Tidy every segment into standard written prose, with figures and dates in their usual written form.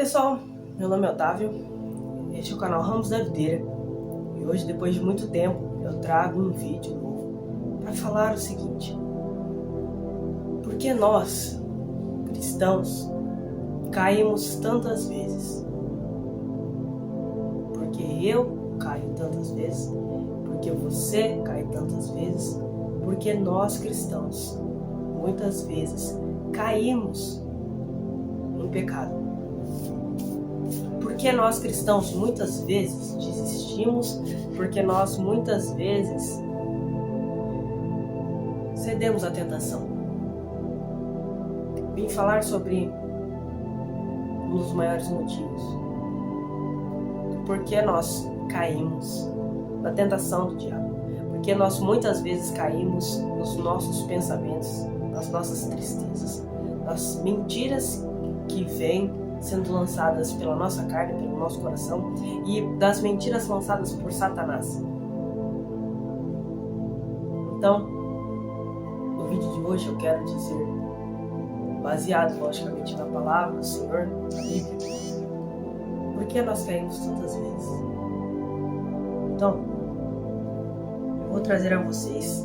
pessoal, meu nome é Otávio, este é o canal Ramos da Videira e hoje, depois de muito tempo, eu trago um vídeo novo para falar o seguinte: por que nós, cristãos, caímos tantas vezes? Porque eu caio tantas vezes, porque você cai tantas vezes, porque nós, cristãos, muitas vezes caímos no pecado. Porque nós, cristãos, muitas vezes desistimos, porque nós muitas vezes cedemos à tentação. Vim falar sobre um dos maiores motivos do porquê nós caímos na tentação do diabo. Porque nós muitas vezes caímos nos nossos pensamentos, nas nossas tristezas, nas mentiras que vêm sendo lançadas pela nossa carne, pelo nosso coração, e das mentiras lançadas por Satanás. Então, no vídeo de hoje eu quero dizer, baseado logicamente na palavra do Senhor, na Bíblia, por que nós caímos tantas vezes. Então, eu vou trazer a vocês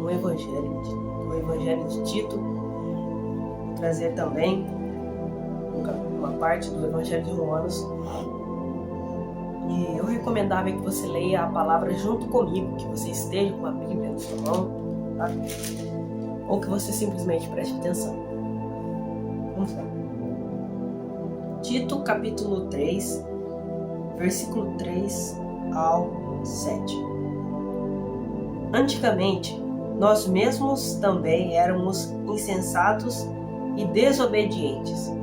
um evangelho, o Evangelho de Tito, vou trazer também uma parte do Evangelho de Romanos, e eu recomendava que você leia a palavra junto comigo, que você esteja com a Bíblia na sua mão, tá? Ou que você simplesmente preste atenção. Vamos lá. Tito capítulo 3, versículo 3 ao 7. Antigamente, nós mesmos também éramos insensatos e desobedientes.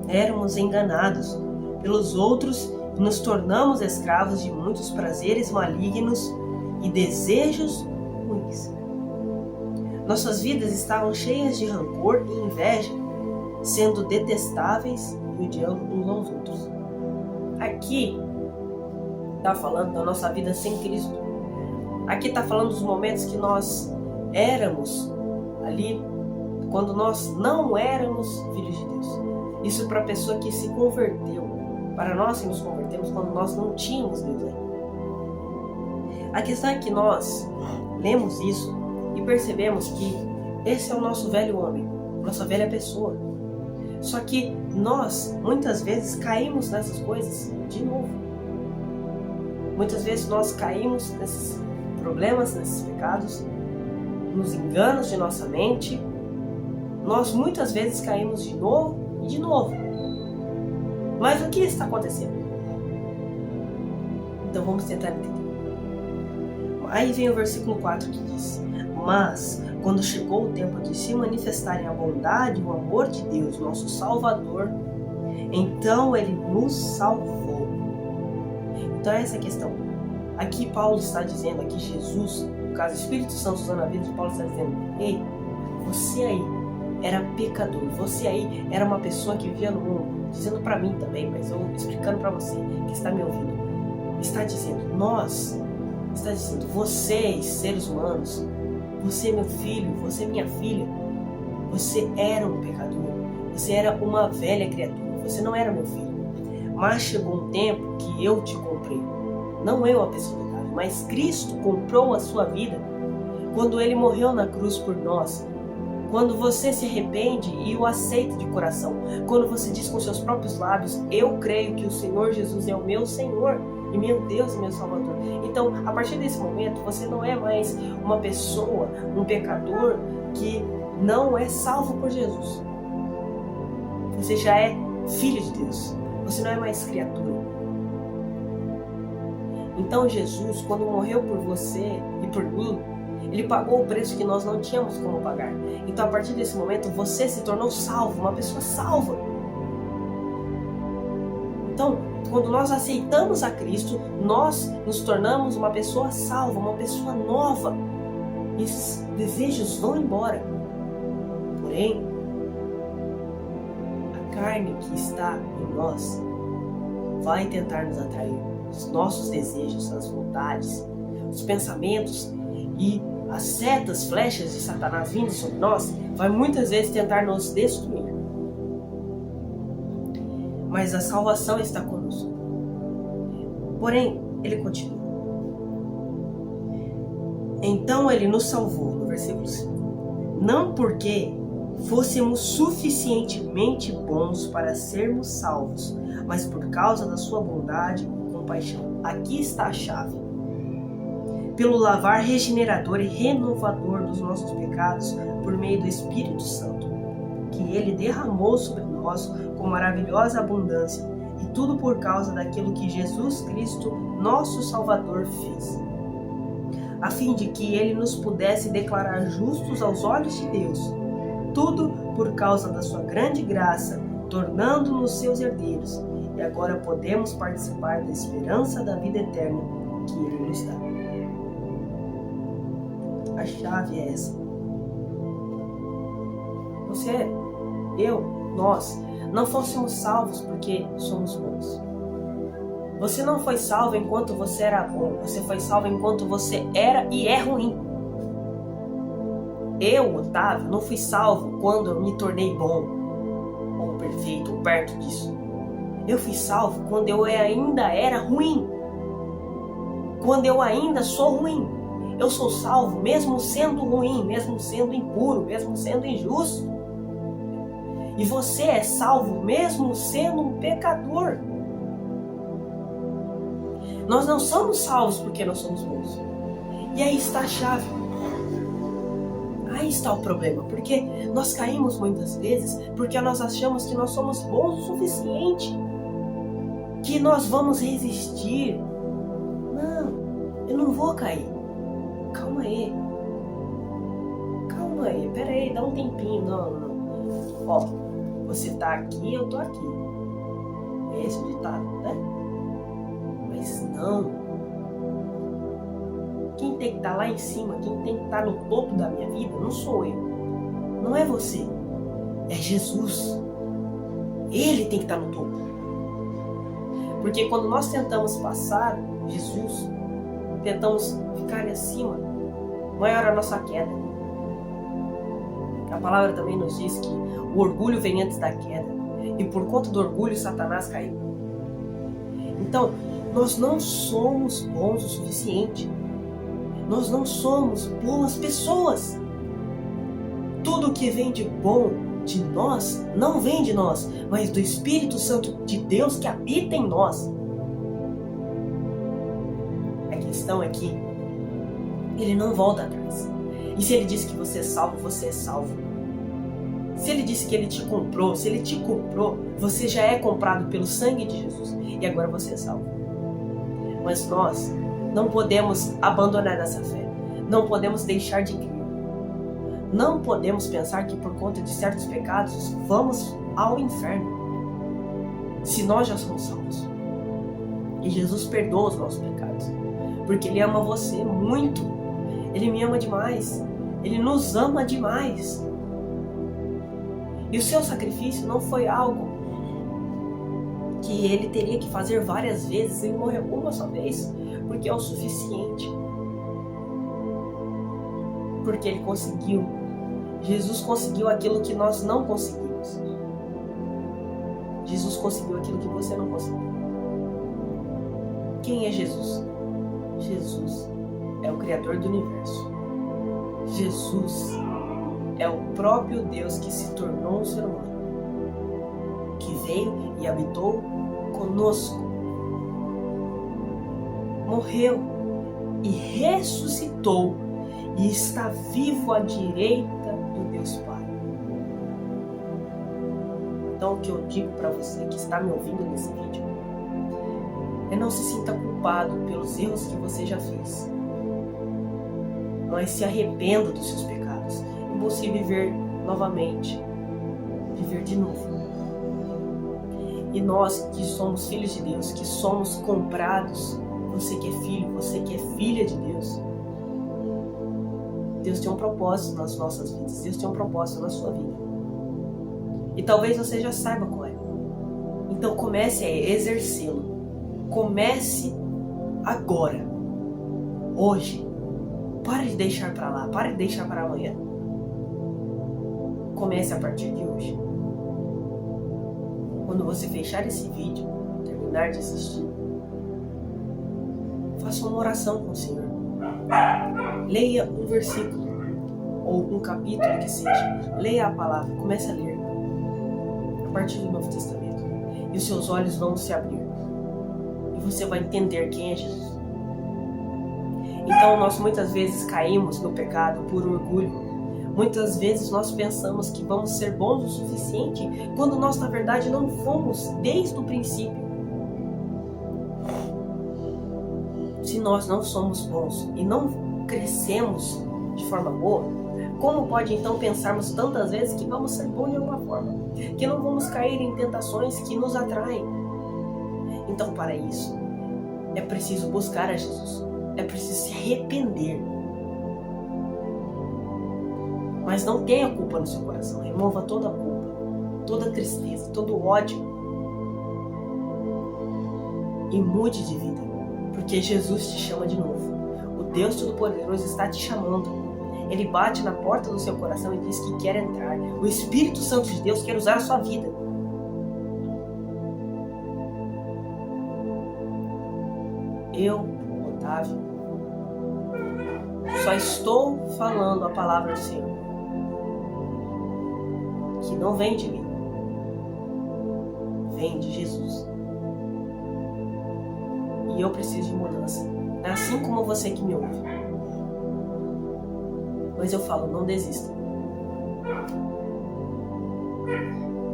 Éramos enganados pelos outros e nos tornamos escravos de muitos prazeres malignos e desejos ruins. Nossas vidas estavam cheias de rancor e inveja, sendo detestáveis e odiando uns aos outros. Aqui está falando da nossa vida sem Cristo. Aqui está falando dos momentos que nós éramos ali, quando nós não éramos filhos de Deus. Isso para a pessoa que se converteu. Para nós que nos convertemos quando nós não tínhamos Deus ainda. A questão é que nós lemos isso e percebemos que esse é o nosso velho homem, nossa velha pessoa. Só que nós, muitas vezes, caímos nessas coisas de novo. Muitas vezes nós caímos nesses problemas, nesses pecados, nos enganos de nossa mente. Nós muitas vezes caímos de novo e de novo. Mas o que está acontecendo? Então vamos tentar entender. Aí vem o versículo 4 que diz: mas quando chegou o tempo de se manifestarem a bondade e o amor de Deus, nosso Salvador, então Ele nos salvou. Então essa é a questão. Aqui Paulo está dizendo, aqui Jesus, no caso o Espírito Santo usando a vida de Paulo, está dizendo: ei, você aí era pecador, você aí era uma pessoa que vivia no mundo, dizendo para mim também, mas eu explicando para você que está me ouvindo, está dizendo, está dizendo, vocês, seres humanos, você meu filho, você minha filha, você era um pecador, você era uma velha criatura, você não era meu filho, mas chegou um tempo que eu te comprei, não eu a pessoa do pecado, mas Cristo comprou a sua vida, quando Ele morreu na cruz por nós. Quando você se arrepende e o aceita de coração, quando você diz com seus próprios lábios, eu creio que o Senhor Jesus é o meu Senhor e meu Deus e meu Salvador. Então, a partir desse momento, você não é mais uma pessoa, um pecador que não é salvo por Jesus. Você já é filho de Deus. Você não é mais criatura. Então, Jesus, quando morreu por você e por mim, Ele pagou o preço que nós não tínhamos como pagar. Então, a partir desse momento, você se tornou salvo, uma pessoa salva. Então, quando nós aceitamos a Cristo, nós nos tornamos uma pessoa salva, uma pessoa nova. Esses desejos vão embora. Porém, a carne que está em nós vai tentar nos atrair. Os nossos desejos, as vontades, os pensamentos e as setas, flechas de Satanás vindo sobre nós, vai muitas vezes tentar nos destruir. mas a salvação está conosco. Porém, ele continua. Então ele nos salvou, no versículo 5. Não porque fôssemos suficientemente bons para sermos salvos, mas por causa da sua bondade e compaixão. Aqui está a chave. Pelo lavar regenerador e renovador dos nossos pecados por meio do Espírito Santo, que ele derramou sobre nós com maravilhosa abundância, e tudo por causa daquilo que Jesus Cristo, nosso Salvador, fez, a fim de que ele nos pudesse declarar justos aos olhos de Deus. Tudo por causa da sua grande graça, tornando-nos seus herdeiros, e agora podemos participar da esperança da vida eterna que ele nos dá. A chave é essa. Você, eu, nós não fôssemos salvos porque somos bons. Você não foi salvo enquanto você era bom. Você foi salvo enquanto você era e é ruim. Eu, Otávio, não fui salvo quando eu me tornei bom, ou perfeito, ou perto disso. Eu fui salvo quando eu ainda era ruim. Quando eu ainda sou ruim. Eu sou salvo mesmo sendo ruim, mesmo sendo impuro, mesmo sendo injusto. E você é salvo mesmo sendo um pecador. Nós não somos salvos porque nós somos bons. E aí está a chave. Aí está o problema. Porque nós caímos muitas vezes porque nós achamos que nós somos bons o suficiente. Que nós vamos resistir. Não, eu não vou cair. Calma aí. Calma aí. Pera aí, dá um tempinho. Não. Ó, você tá aqui, eu tô aqui. É esse o ditado, né? Mas não. Quem tem que estar lá em cima, quem tem que estar no topo da minha vida, não sou eu. Não é você. É Jesus. Ele tem que estar no topo. Porque quando nós tentamos passar Jesus, tentamos ficar ali acima, maior a nossa queda. A palavra também nos diz que o orgulho vem antes da queda. E por conta do orgulho, Satanás caiu. Então, nós não somos bons o suficiente. Nós não somos boas pessoas. Tudo que vem de bom de nós, não vem de nós, mas do Espírito Santo de Deus que habita em nós. A questão é que ele não volta atrás. E se ele disse que você é salvo, você é salvo. Se ele disse que ele te comprou, se ele te comprou, você já é comprado pelo sangue de Jesus. E agora você é salvo. Mas nós não podemos abandonar essa fé. Não podemos deixar de crer. Não podemos pensar que por conta de certos pecados vamos ao inferno. Se nós já somos salvos. E Jesus perdoa os nossos pecados. Porque Ele ama você muito. Ele me ama demais. Ele nos ama demais. E o seu sacrifício não foi algo que Ele teria que fazer várias vezes. Ele morreu uma só vez. Porque é o suficiente. Porque Ele conseguiu. Jesus conseguiu aquilo que nós não conseguimos. Jesus conseguiu aquilo que você não conseguiu. Quem é Jesus? Jesus é o Criador do universo. Jesus é o próprio Deus que se tornou um ser humano, que veio e habitou conosco, morreu e ressuscitou e está vivo à direita do Deus Pai. Então o que eu digo para você que está me ouvindo nesse vídeo é: não se sinta culpado pelos erros que você já fez, mas se arrependa dos seus pecados e busque viver novamente, viver de novo. E nós que somos filhos de Deus, que somos comprados, você que é filho, você que é filha de Deus, Deus tem um propósito nas nossas vidas, Deus tem um propósito na sua vida. E talvez você já saiba qual é. Então comece a exercê-lo. Comece agora, hoje. Pare de deixar para lá, pare de deixar para amanhã. Comece a partir de hoje. quando você fechar esse vídeo, terminar de assistir, faça uma oração com o Senhor. Leia um versículo ou um capítulo que seja. Leia a palavra, comece a ler a partir do Novo Testamento. E os seus olhos vão se abrir. E você vai entender quem é Jesus. Então nós muitas vezes caímos no pecado por orgulho. Muitas vezes nós pensamos que vamos ser bons o suficiente, quando nós na verdade não fomos desde o princípio. Se nós não somos bons e não crescemos de forma boa, como pode então pensarmos tantas vezes que vamos ser bons de alguma forma? Que não vamos cair em tentações que nos atraem? Então, para isso, é preciso buscar a Jesus. É preciso se arrepender. Mas não tenha culpa no seu coração. Remova toda a culpa, toda a tristeza, todo o ódio. E mude de vida. Porque Jesus te chama de novo. O Deus Todo-Poderoso está te chamando. Ele bate na porta do seu coração e diz que quer entrar. O Espírito Santo de Deus quer usar a sua vida. Eu, Otávio, só estou falando a palavra do Senhor, que não vem de mim, vem de Jesus. E eu preciso de mudança, assim como você que me ouve. Mas eu falo, não desista.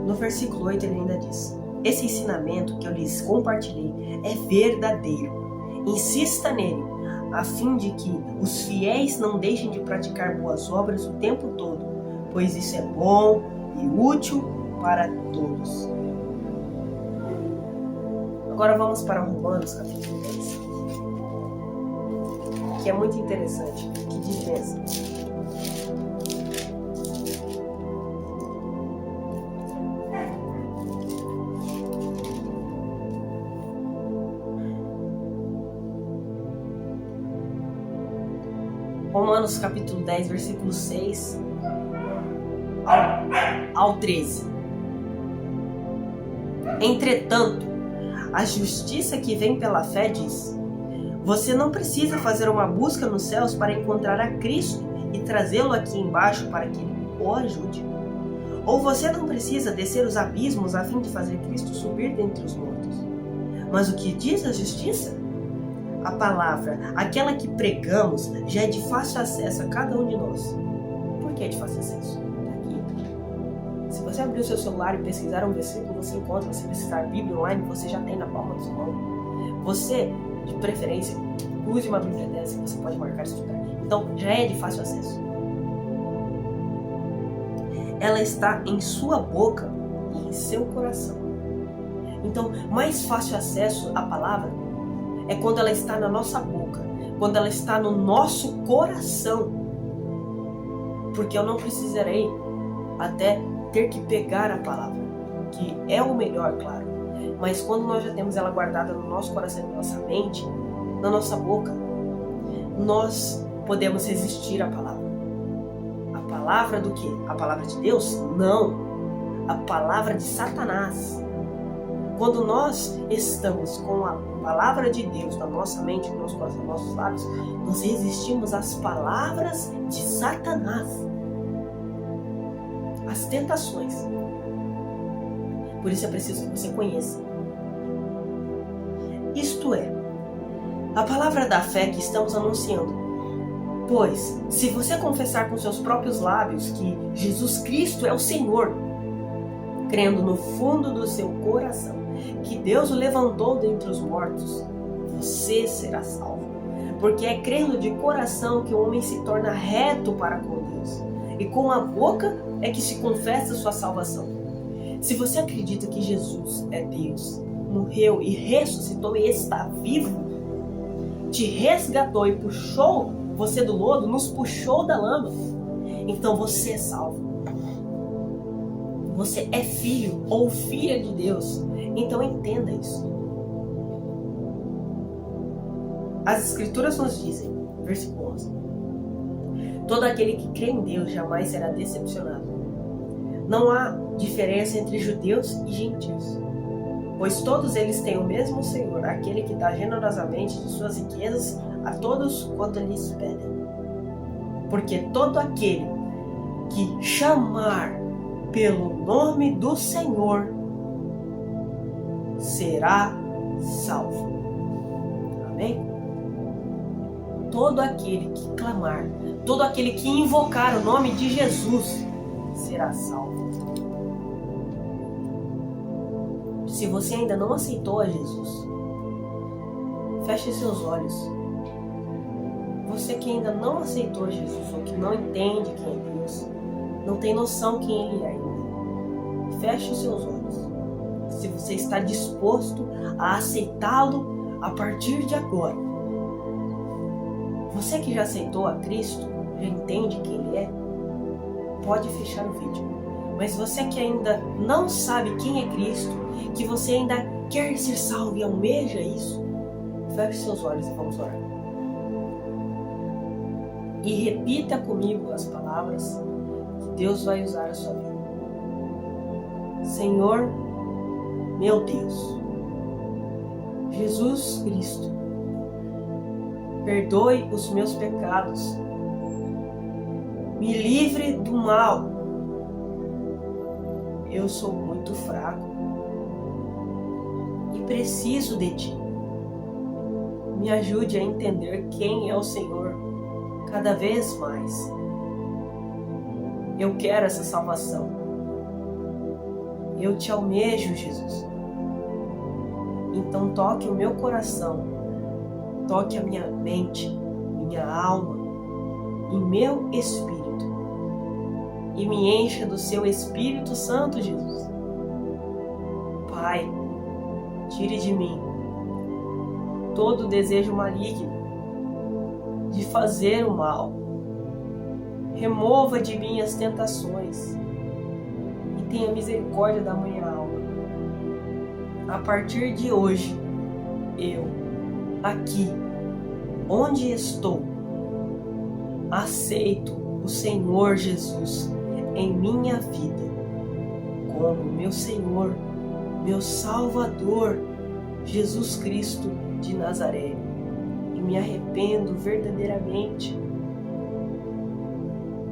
No versículo 8 ele ainda diz: esse ensinamento que eu lhes compartilhei é verdadeiro. Insista nele, a fim de que os fiéis não deixem de praticar boas obras o tempo todo, pois isso é bom e útil para todos. Agora vamos para Romanos capítulo 10, que é muito interessante, que diz assim: Romanos capítulo 10, versículo 6 ao 13. Entretanto, a justiça que vem pela fé diz: você não precisa fazer uma busca nos céus para encontrar a Cristo e trazê-lo aqui embaixo para que ele o ajude. Ou você não precisa descer os abismos a fim de fazer Cristo subir dentre os mortos. Mas o que diz a justiça? A palavra, aquela que pregamos, já é de fácil acesso a cada um de nós. Por que é de fácil acesso? Aqui. Se você abrir o seu celular e pesquisar um versículo, você encontra. Se pesquisar Bíblia online, você já tem na palma da sua mão. Você, de preferência, use uma Bíblia dessa que você pode marcar e estudar. Então, já é de fácil acesso. Ela está em sua boca e em seu coração. Então, mais fácil acesso à palavra é quando ela está na nossa boca, quando ela está no nosso coração. Porque eu não precisarei até ter que pegar a palavra, que é o melhor, claro. Mas quando nós já temos ela guardada no nosso coração, na nossa mente, na nossa boca, nós podemos resistir à palavra. A palavra do quê? A palavra de Deus? Não. A palavra de Satanás. Quando nós estamos com a palavra de Deus na nossa mente, no nosso coração, nos nossos lábios, nós resistimos às palavras de Satanás, às tentações. Por isso é preciso que você conheça. Isto é, a palavra da fé que estamos anunciando. Pois, se você confessar com seus próprios lábios que Jesus Cristo é o Senhor, crendo no fundo do seu coração que Deus o levantou dentre os mortos, você será salvo. Porque é crendo de coração que o homem se torna reto para com Deus, e com a boca é que se confessa sua salvação. Se você acredita que Jesus é Deus, morreu e ressuscitou e está vivo, te resgatou e puxou você do lodo, nos puxou da lama, então você é salvo. Você é filho ou filha de Deus. Então entenda isso. As Escrituras nos dizem, versículo 11: todo aquele que crê em Deus jamais será decepcionado. não há diferença entre judeus e gentios, pois todos eles têm o mesmo Senhor, aquele que dá generosamente de suas riquezas a todos quanto lhes pedem. Porque todo aquele que chamar pelo nome do Senhor será salvo. Amém? Todo aquele que clamar, todo aquele que invocar o nome de Jesus será salvo. Se você ainda não aceitou a Jesus, feche seus olhos. Você que ainda não aceitou Jesus, ou que não entende quem é Deus, não tem noção quem Ele é ainda, feche os seus olhos. Se você está disposto a aceitá-lo a partir de agora. Você que já aceitou a Cristo, já entende quem Ele é, pode fechar o vídeo. Mas você que ainda não sabe quem é Cristo, que você ainda quer ser salvo e almeja isso, feche seus olhos e vamos orar. E repita comigo as palavras que Deus vai usar na sua vida. Senhor, meu Deus, Jesus Cristo, perdoe os meus pecados, me livre do mal. Eu sou muito fraco e preciso de Ti. Me ajude a entender quem é o Senhor cada vez mais. Eu quero essa salvação. Eu Te almejo, Jesus. Então toque o meu coração, toque a minha mente, minha alma e meu espírito. E me encha do Seu Espírito Santo, Jesus. Pai, tire de mim todo desejo maligno de fazer o mal. Remova de mim as tentações e tenha misericórdia da minha alma. A partir de hoje, eu, aqui, onde estou, aceito o Senhor Jesus em minha vida como meu Senhor, meu Salvador, Jesus Cristo de Nazaré. E me arrependo verdadeiramente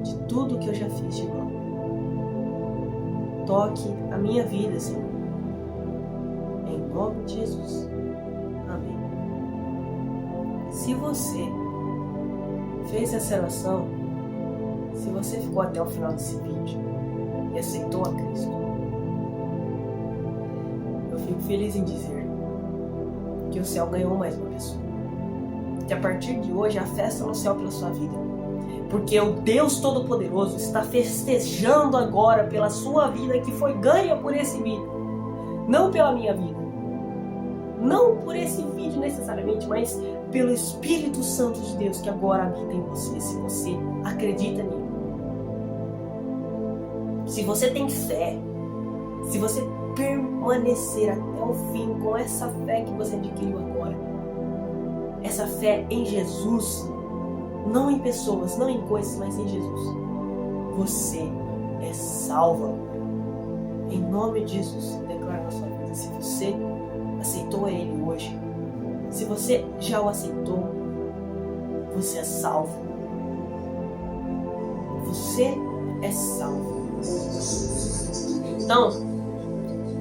de tudo que eu já fiz de mal. Toque a minha vida, Senhor. Em nome de Jesus. Amém. Se você fez essa oração, se você ficou até o final desse vídeo e aceitou a Cristo, eu fico feliz em dizer que o céu ganhou mais uma pessoa. Que a partir de hoje há festa no céu pela sua vida. Porque o Deus Todo-Poderoso está festejando agora pela sua vida que foi ganha por esse vídeo. Não pela minha vida. Não por esse vídeo necessariamente, mas pelo Espírito Santo de Deus que agora habita em você, se você acredita nele. Se você tem fé, se você permanecer até o fim com essa fé que você adquiriu agora, essa fé em Jesus, não em pessoas, não em coisas, mas em Jesus, você é salva. Em nome de Jesus, declaro na sua vida. Se você aceitou Ele hoje, se você já o aceitou, você é salvo. Você é salvo. Então,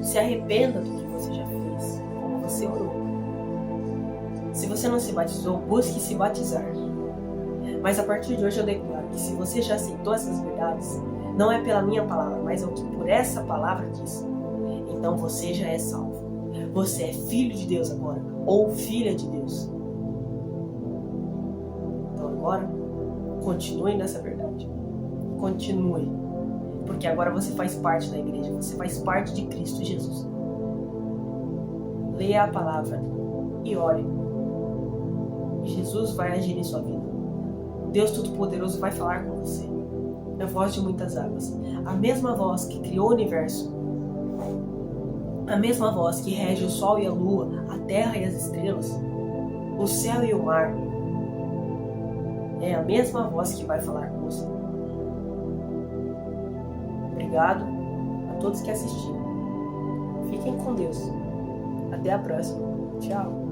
se arrependa do que você já fez, como você orou. Se você não se batizou, busque se batizar. Mas a partir de hoje eu declaro que se você já aceitou essas verdades, não é pela minha palavra, mas é o que por essa palavra diz, então você já é salvo. Você é filho de Deus agora, ou filha de Deus. Então agora, continue nessa verdade. Continue. Porque agora você faz parte da igreja, você faz parte de Cristo Jesus. Leia a palavra e ore. Jesus vai agir em sua vida. Deus Todo-Poderoso vai falar com você. A voz de muitas águas. A mesma voz que criou o universo. A mesma voz que rege o sol e a lua, a terra e as estrelas, o céu e o mar. É a mesma voz que vai falar com você. Obrigado todos que assistiram. Fiquem com Deus. Até a próxima. Tchau.